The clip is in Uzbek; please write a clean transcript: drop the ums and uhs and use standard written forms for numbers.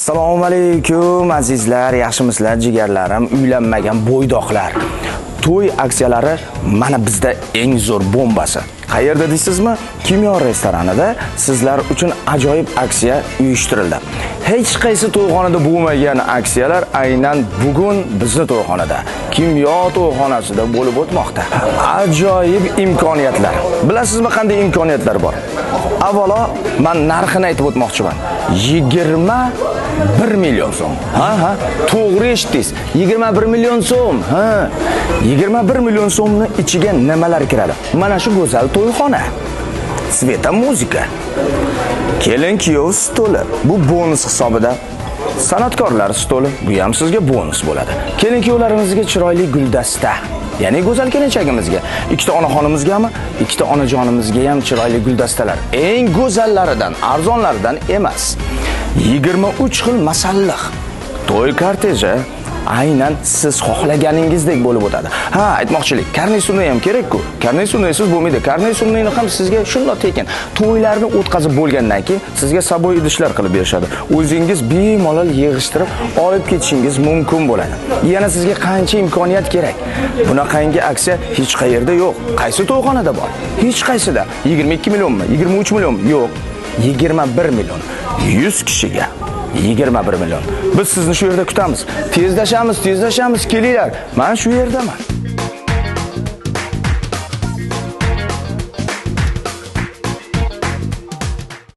Assalomu alaykum azizlar, yaxshimisizlar jigarlarim, uylanmagan bo'ydoqlar. To'y aksiyalari mana bizda eng zo'r bombasi. Qayerda deysizmi? Kimyo restoranida sizlar uchun ajoyib aksiya uyushtirildi. Hech qaysi to'yxonada bo'lmagan aksiyalar aynan bugun bizning to'yxonada, Kimyo to'yxonasida bo'lib o'tmoqda. Ajoyib imkoniyatlar. Bilasizmi qanday imkoniyatlar bor? Avvalo, men narxini aytib o'tmoqchiman. 21 million so'm. Ha, to'g'ri eshitdingiz. 21 million so'm. 21 million so'mni ichiga nimalar kiradi? Mana shu go'zal to'yxona. Sveta muzika. Kelin kuyov stoli. Bu bonus hisobida. San'atkorlar stoli. Bu ham sizga bonus bo'ladi. Kelin kuyovlarimizga chiroyli guldasta. Ya'ni go'zal kelinchagimizga, ikkita onaxonimizgami, ikkita onajonimizga ham chiroyli guldastalar. Eng go'zallaridan, arzonlaridan emas. 23 xil masalliq. To'y korteji aynan siz xohlaganingizdek bo'lib o'tadi. Aytmoqchilik, karnisurni ham kerak-ku. Karnisursiz bo'lmaydi. Karnisurni ham sizga shunday tekin. To'ylarni o'tkazib bo'lgandan keyin sizga saboy idishlar qilib berishadi. O'zingiz bemalol yig'ishtirib olib ketishingiz mumkin bo'ladi. Yana sizga qancha imkoniyat kerak? Bunaqangi aksiya hech qayerda yo'q. Qaysi to'yxonada bor? Hech qaysida. 22 millionmi? 23 millionmi? Yo'q. 21 million. 100 kishiga 21 million. Biz sizni shu yerda kutamiz. Tezlashamiz, kelinglar. Men shu yerdaman.